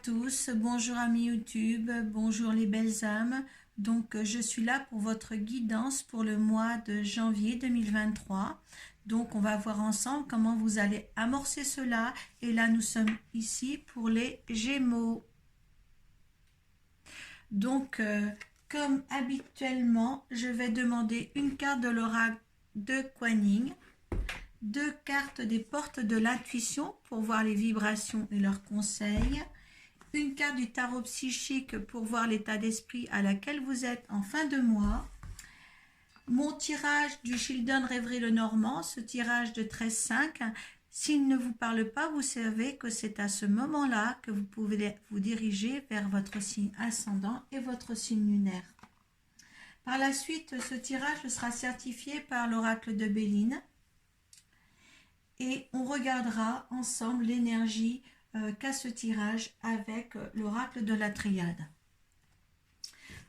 tous, bonjour amis YouTube, bonjour les belles âmes. Donc je suis là pour votre guidance pour le mois de janvier 2023. Donc on va voir ensemble comment vous allez amorcer cela. Et là nous sommes ici pour les Gémeaux. Donc comme habituellement, je vais demander une carte de l'oracle de Kuan Yin, deux cartes des portes de l'intuition pour voir les vibrations et leurs conseils, une carte du tarot psychique pour voir l'état d'esprit à laquelle vous êtes en fin de mois, mon tirage du Children Rêverie le Normand, ce tirage de 13-5. S'il ne vous parle pas, vous savez que c'est à ce moment-là que vous pouvez vous diriger vers votre signe ascendant et votre signe lunaire. Par la suite, ce tirage sera certifié par l'oracle de Béline et on regardera ensemble l'énergie qu'a ce tirage avec l'oracle de la triade.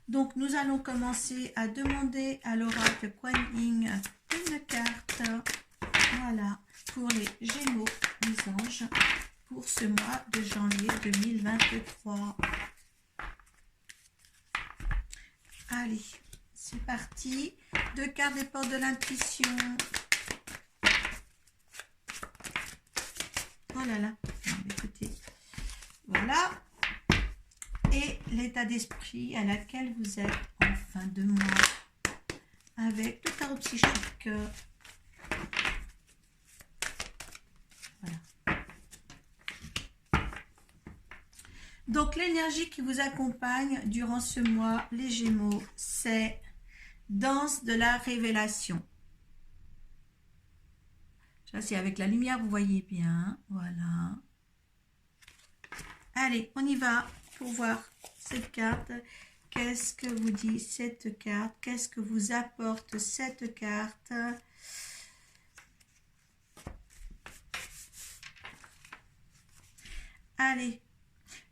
Donc nous allons commencer à demander à l'oracle Kuan Yin une carte, voilà, pour les Gémeaux, les anges, pour ce mois de janvier 2023. Allez, c'est parti. Deux cartes des portes de l'intuition. Oh là là, non, écoutez, voilà, et l'état d'esprit à laquelle vous êtes en fin de mois avec le tarot psychique. Voilà. Donc l'énergie qui vous accompagne durant ce mois, les Gémeaux, c'est danse de la révélation. Ça, c'est avec la lumière, vous voyez bien. Voilà. Allez, on y va pour voir cette carte. Qu'est-ce que vous dit cette carte? Qu'est-ce que vous apporte cette carte? Allez.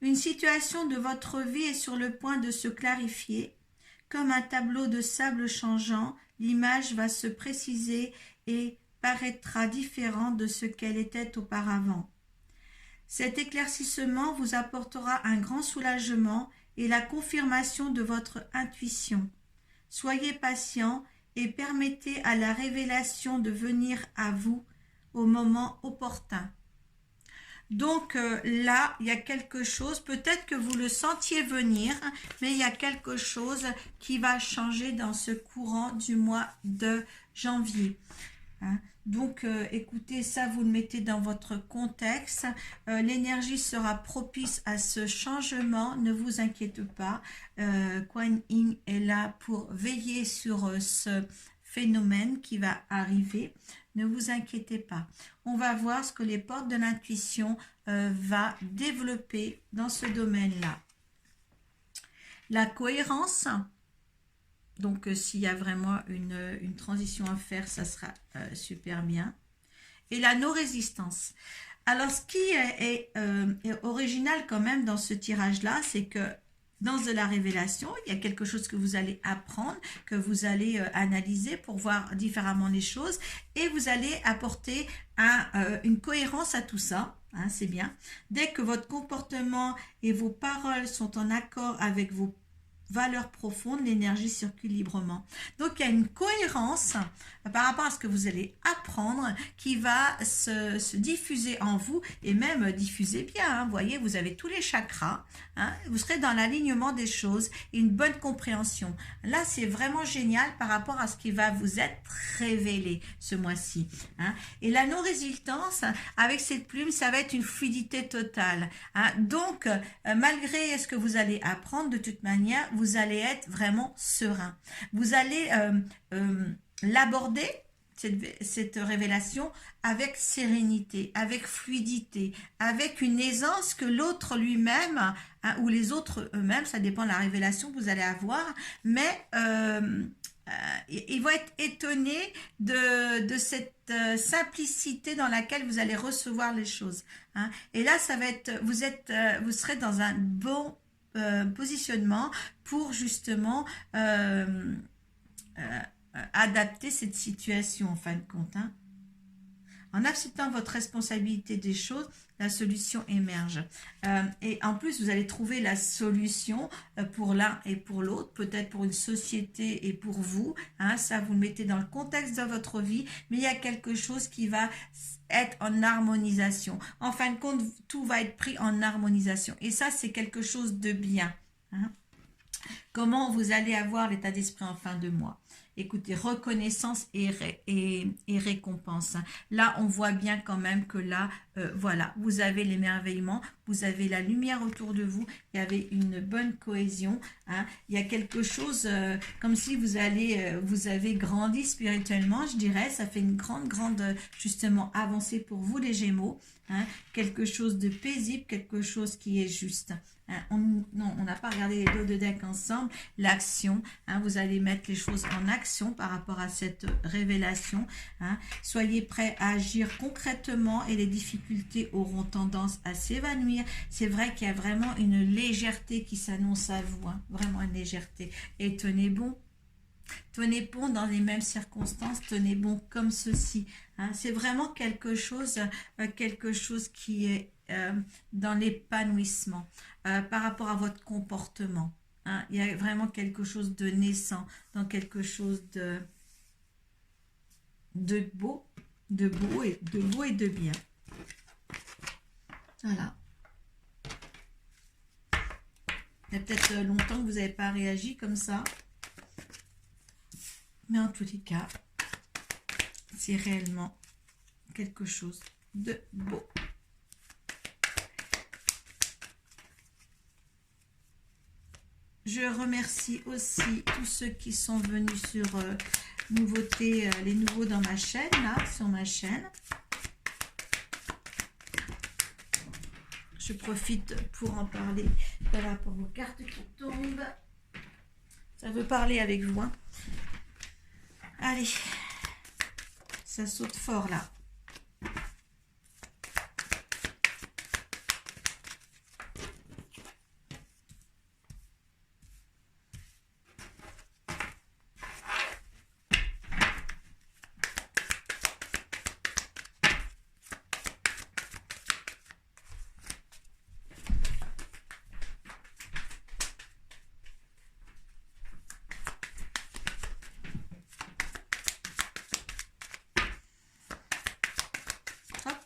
Une situation de votre vie est sur le point de se clarifier. Comme un tableau de sable changeant, l'image va se préciser et paraîtra différente de ce qu'elle était auparavant. Cet éclaircissement vous apportera un grand soulagement et la confirmation de votre intuition. Soyez patient et permettez à la révélation de venir à vous au moment opportun. Donc là, il y a quelque chose, peut-être que vous le sentiez venir, mais il y a quelque chose qui va changer dans ce courant du mois de janvier. Donc, écoutez, ça, vous le mettez dans votre contexte. L'énergie sera propice à ce changement. Ne vous inquiétez pas. Kuan Yin est là pour veiller sur ce phénomène qui va arriver. Ne vous inquiétez pas. On va voir ce que les portes de l'intuition va développer dans ce domaine-là. La cohérence. Donc, s'il y a vraiment une transition à faire, ça sera super bien. Et la non-résistance. Alors, ce qui est original quand même dans ce tirage-là, c'est que dans de la révélation, il y a quelque chose que vous allez apprendre, que vous allez analyser pour voir différemment les choses. Et vous allez apporter une cohérence à tout ça. Hein, c'est bien. Dès que votre comportement et vos paroles sont en accord avec vos valeurs profondes, l'énergie circule librement. Donc, il y a une cohérence par rapport à ce que vous allez apprendre qui va se diffuser en vous et même diffuser bien. Hein. Vous voyez, vous avez tous les chakras. Hein, vous serez dans l'alignement des choses et une bonne compréhension. Là, c'est vraiment génial par rapport à ce qui va vous être révélé ce mois-ci. Hein. Et la non-résistance, avec cette plume, ça va être une fluidité totale. Hein. Donc, malgré ce que vous allez apprendre, de toute manière, vous allez être vraiment serein. Vous allez l'aborder, cette révélation, avec sérénité, avec fluidité, avec une aisance que l'autre lui-même, hein, ou les autres eux-mêmes, ça dépend de la révélation que vous allez avoir, mais ils vont être étonnés de cette simplicité dans laquelle vous allez recevoir les choses. Hein. Et là, ça va être, vous serez dans un bon positionnement pour justement adapter cette situation en fin de compte. Hein. En acceptant votre responsabilité des choses, la solution émerge. Et en plus, vous allez trouver la solution pour l'un et pour l'autre, peut-être pour une société et pour vous. Hein, ça, vous le mettez dans le contexte de votre vie, mais il y a quelque chose qui va être en harmonisation. En fin de compte, tout va être pris en harmonisation. Et ça, c'est quelque chose de bien. Hein. Comment vous allez avoir l'état d'esprit en fin de mois? Écoutez, reconnaissance et récompense. Là, on voit bien quand même que là, voilà, vous avez l'émerveillement, vous avez la lumière autour de vous, il y avait une bonne cohésion. Hein. Il y a quelque chose comme si vous avez grandi spirituellement, je dirais. Ça fait une grande, justement, avancée pour vous, les Gémeaux. Hein. Quelque chose de paisible, quelque chose qui est juste. Hein, on n'a pas regardé les deux de deck ensemble. L'action, hein, vous allez mettre les choses en action par rapport à cette révélation. Hein. Soyez prêts à agir concrètement et les difficultés auront tendance à s'évanouir. C'est vrai qu'il y a vraiment une légèreté qui s'annonce à vous. Hein, vraiment une légèreté. Et tenez bon. Tenez bon dans les mêmes circonstances, tenez bon comme ceci. Hein. C'est vraiment quelque chose qui est dans l'épanouissement par rapport à votre comportement. Hein. Il y a vraiment quelque chose de naissant, dans quelque chose de beau et de bien. Voilà. Il y a peut-être longtemps que vous n'avez pas réagi comme ça. Mais en tous les cas, c'est réellement quelque chose de beau. Je remercie aussi tous ceux qui sont venus sur nouveautés, les nouveaux dans ma chaîne, là, sur ma chaîne. Je profite pour en parler. Voilà pour vos cartes qui tombent. Ça veut parler avec vous, hein. Allez, ça saute fort là.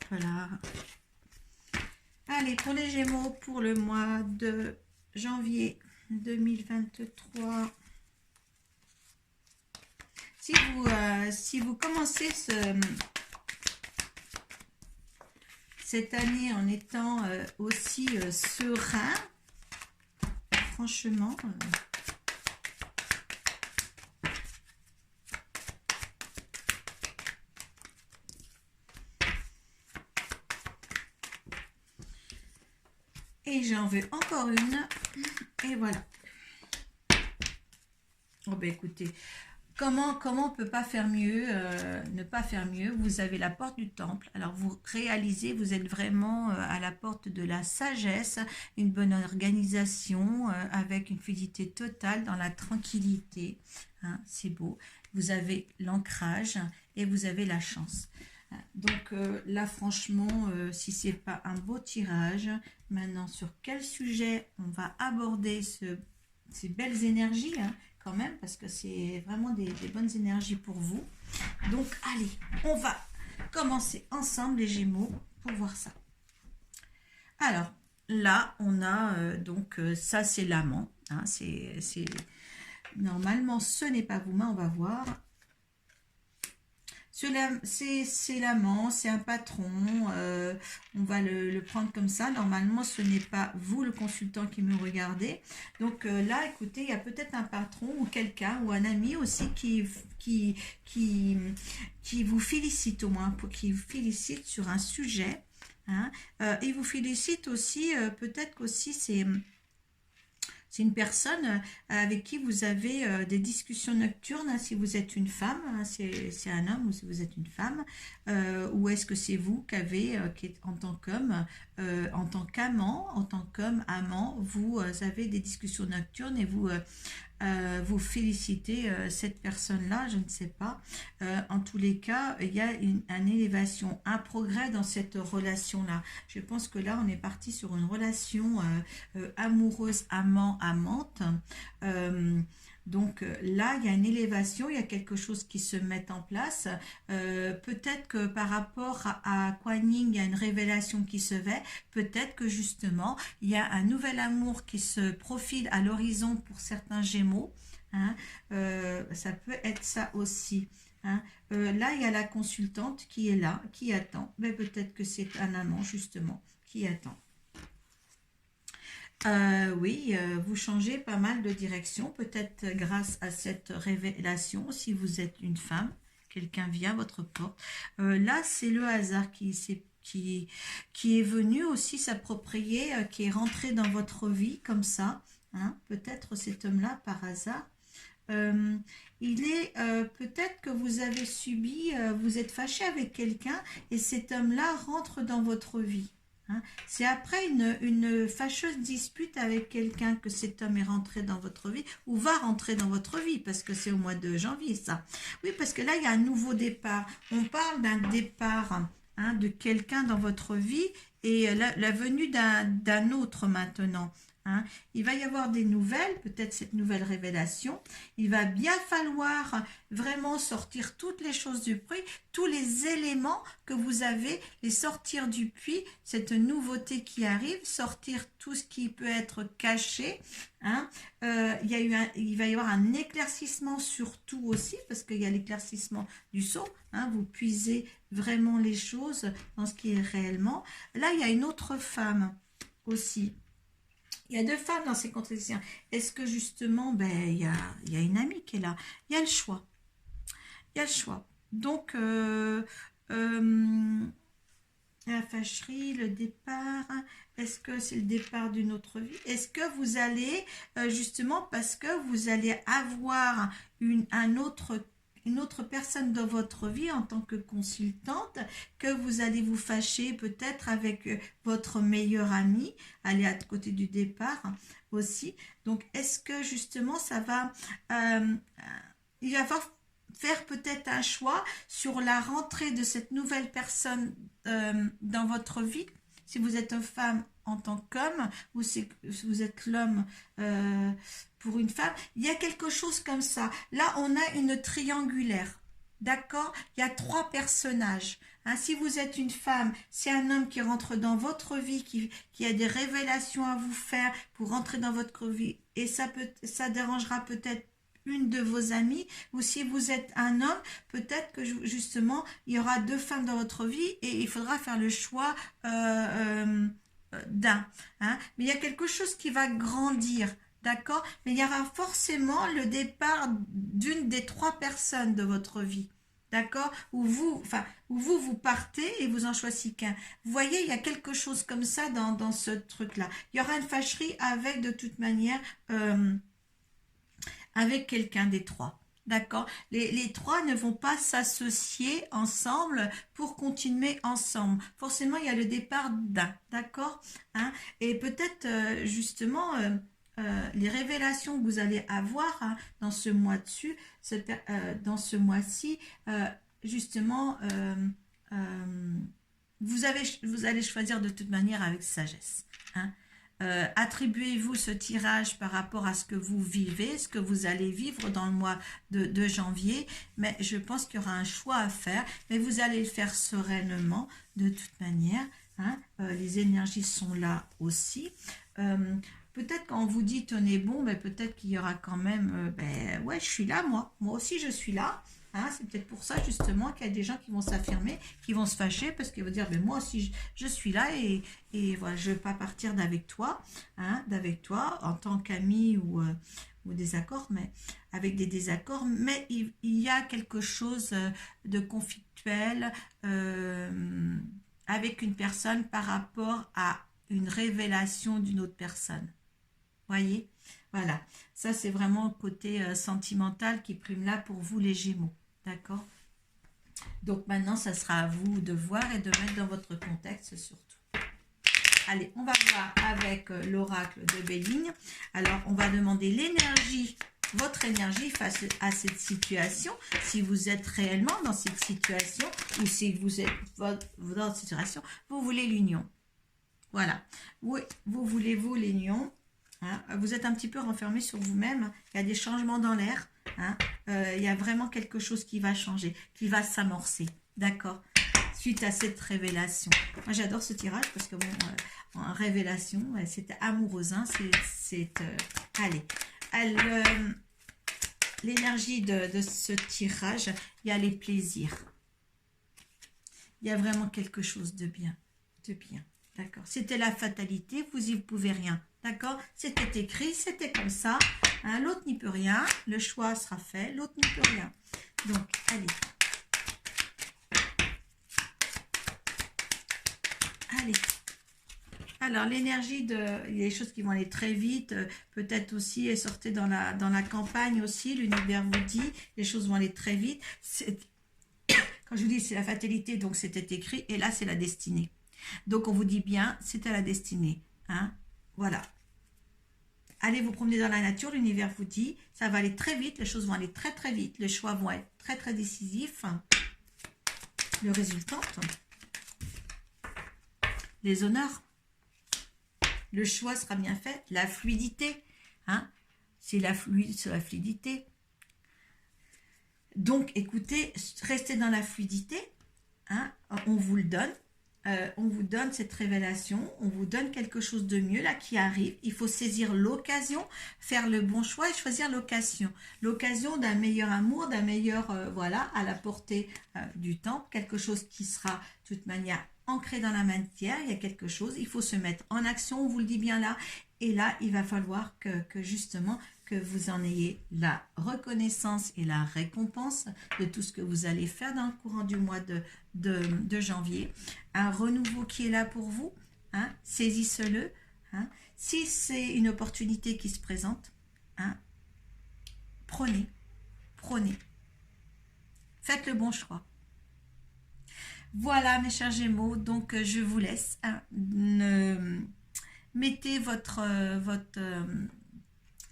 Voilà. Allez, pour les Gémeaux, pour le mois de janvier 2023. Si vous commencez cette année en étant aussi serein, franchement... Et j'en veux encore une. Et voilà. Oh ben écoutez, comment on peut pas faire mieux, ne pas faire mieux. Vous avez la porte du temple. Alors vous réalisez, vous êtes vraiment à la porte de la sagesse, une bonne organisation, avec une fluidité totale dans la tranquillité. Hein, c'est beau. Vous avez l'ancrage et vous avez la chance. Donc là franchement, si c'est pas un beau tirage, maintenant sur quel sujet on va aborder ces belles énergies, hein, quand même, parce que c'est vraiment des bonnes énergies pour vous. Donc allez, on va commencer ensemble les Gémeaux pour voir ça. Alors là on a donc ça c'est l'amant, hein, c'est normalement ce n'est pas vous, mais on va voir. C'est l'amant, c'est un patron, on va le prendre comme ça. Normalement, ce n'est pas vous, le consultant, qui me regardez. Donc là, écoutez, il y a peut-être un patron ou quelqu'un ou un ami aussi qui vous félicite, au moins, qui vous félicite sur un sujet. Hein. Il vous félicite aussi, peut-être qu'aussi c'est une personne avec qui vous avez des discussions nocturnes, hein, si vous êtes une femme, hein, c'est un homme ou si vous êtes une femme, ou est-ce que c'est vous qui avez, en tant qu'homme, en tant qu'amant, en tant qu'homme amant, vous avez des discussions nocturnes et vous vous féliciter cette personne-là, je ne sais pas. En tous les cas, il y a une élévation, un progrès dans cette relation-là. Je pense que là, on est parti sur une relation amoureuse, amante. Donc là, il y a une élévation, il y a quelque chose qui se met en place. Peut-être que par rapport à Kuan Yin, il y a une révélation qui se fait. Peut-être que justement, il y a un nouvel amour qui se profile à l'horizon pour certains Gémeaux. Hein. Ça peut être ça aussi. Hein. Là, il y a la consultante qui est là, qui attend. Mais peut-être que c'est un amant, justement, qui attend. Oui, vous changez pas mal de direction, peut-être grâce à cette révélation, si vous êtes une femme, quelqu'un vient à votre porte. Là, c'est le hasard qui est venu aussi s'approprier, qui est rentré dans votre vie comme ça. Hein, peut-être cet homme-là par hasard. Il est peut-être que vous avez subi, vous êtes fâché avec quelqu'un et cet homme-là rentre dans votre vie. Hein. C'est après une fâcheuse dispute avec quelqu'un que cet homme est rentré dans votre vie ou va rentrer dans votre vie parce que c'est au mois de janvier ça. Oui, parce que là il y a un nouveau départ. On parle d'un départ hein, de quelqu'un dans votre vie et la venue d'un autre maintenant. Hein. Il va y avoir des nouvelles, peut-être cette nouvelle révélation. Il va bien falloir vraiment sortir toutes les choses du puits, tous les éléments que vous avez, les sortir du puits, cette nouveauté qui arrive, sortir tout ce qui peut être caché. Hein. Il va y avoir un éclaircissement sur tout aussi, parce qu'il y a l'éclaircissement du sceau. Hein. Vous puisez vraiment les choses dans ce qui est réellement. Là, il y a une autre femme aussi. Il y a deux femmes dans ces contradictions. Est-ce que justement, il y a une amie qui est là. Il y a le choix. Il y a le choix. Donc, la fâcherie, le départ, est-ce que c'est le départ d'une autre vie? Est-ce que vous allez, justement, parce que vous allez avoir une autre personne dans votre vie en tant que consultante, que vous allez vous fâcher peut-être avec votre meilleur ami, aller à côté du départ aussi. Donc, est-ce que justement ça va, il va falloir faire peut-être un choix sur la rentrée de cette nouvelle personne dans votre vie, si vous êtes une femme en tant qu'homme, ou si vous êtes l'homme pour une femme, il y a quelque chose comme ça. Là, on a une triangulaire, d'accord? Il y a trois personnages. Hein, si vous êtes une femme, c'est un homme qui rentre dans votre vie, qui a des révélations à vous faire pour rentrer dans votre vie, et ça dérangera peut-être une de vos amies, ou si vous êtes un homme, peut-être que justement, il y aura deux femmes dans votre vie et il faudra faire le choix d'un. Hein. Mais il y a quelque chose qui va grandir, d'accord? Mais il y aura forcément le départ d'une des trois personnes de votre vie. D'accord? Où vous partez et vous en choisissez qu'un. Vous voyez, il y a quelque chose comme ça dans ce truc-là. Il y aura une fâcherie avec, de toute manière, avec quelqu'un des trois. D'accord? Les trois ne vont pas s'associer ensemble pour continuer ensemble. Forcément, il y a le départ d'un. D'accord? Hein? Et peut-être, justement, les révélations que vous allez avoir hein, dans ce mois-ci, justement, vous allez choisir de toute manière avec sagesse. Hein? Attribuez-vous ce tirage par rapport à ce que vous vivez, ce que vous allez vivre dans le mois de janvier, mais je pense qu'il y aura un choix à faire, mais vous allez le faire sereinement de toute manière. Hein, les énergies sont là aussi. Peut-être quand on vous dit tenez bon, mais peut-être qu'il y aura quand même, ouais, je suis là, moi aussi je suis là. Hein, c'est peut-être pour ça justement qu'il y a des gens qui vont s'affirmer, qui vont se fâcher parce qu'ils vont dire mais moi aussi je suis là et voilà, je ne veux pas partir d'avec toi, hein, en tant qu'ami ou désaccord, mais avec des désaccords, mais il y a quelque chose de conflictuel avec une personne par rapport à une révélation d'une autre personne. Voyez, voilà, ça c'est vraiment le côté sentimental qui prime là pour vous les Gémeaux, d'accord? Donc maintenant, ça sera à vous de voir et de mettre dans votre contexte surtout. Allez, on va voir avec l'oracle de Béligne. Alors, on va demander l'énergie votre énergie face à cette situation, si vous êtes réellement dans cette situation, ou si vous êtes dans cette situation, vous voulez l'union. Voilà. Oui, vous voulez l'union. Hein, vous êtes un petit peu renfermé sur vous-même. Il y a des changements dans l'air. Hein, il y a vraiment quelque chose qui va changer, qui va s'amorcer. D'accord? Suite à cette révélation. Moi, j'adore ce tirage parce que, bon, en révélation, c'est amoureuse. Hein, allez. L'énergie de ce tirage, il y a les plaisirs. Il y a vraiment quelque chose de bien. De bien. D'accord. C'était la fatalité, vous n'y pouvez rien. D'accord. C'était écrit, c'était comme ça. Hein, l'autre n'y peut rien. Le choix sera fait, l'autre n'y peut rien. Donc, allez. Allez. Alors, l'énergie il y a des choses qui vont aller très vite. Peut-être aussi, sortez dans la campagne aussi. L'univers vous dit, les choses vont aller très vite. Quand je vous dis c'est la fatalité, donc c'était écrit. Et là, c'est la destinée. Donc, on vous dit bien, c'est à la destinée. Hein? Voilà. Allez vous promener dans la nature, l'univers vous dit, ça va aller très vite, les choses vont aller très très vite, les choix vont être très très décisifs. Le résultat, les honneurs, le choix sera bien fait, la fluidité, hein? C'est la fluidité. Donc, écoutez, restez dans la fluidité, hein? On vous le donne. On vous donne cette révélation, on vous donne quelque chose de mieux là qui arrive. Il faut saisir l'occasion, faire le bon choix et choisir l'occasion d'un meilleur amour, d'un meilleur, voilà, à la portée du temps, quelque chose qui sera de toute manière ancré dans la matière. Il y a quelque chose, il faut se mettre en action, on vous le dit bien là. Et là, il va falloir que justement, que vous en ayez la reconnaissance et la récompense de tout ce que vous allez faire dans le courant du mois de janvier. Un renouveau qui est là pour vous, hein, saisissez-le. Hein. Si c'est une opportunité qui se présente, hein, prenez. Faites le bon choix. Voilà mes chers Gémeaux, donc je vous laisse. Hein, mettez votre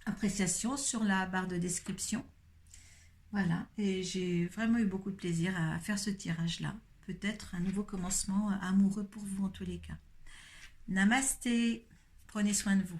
appréciation sur la barre de description. Voilà, et j'ai vraiment eu beaucoup de plaisir à faire ce tirage-là. Peut-être un nouveau commencement amoureux pour vous en tous les cas. Namasté, prenez soin de vous.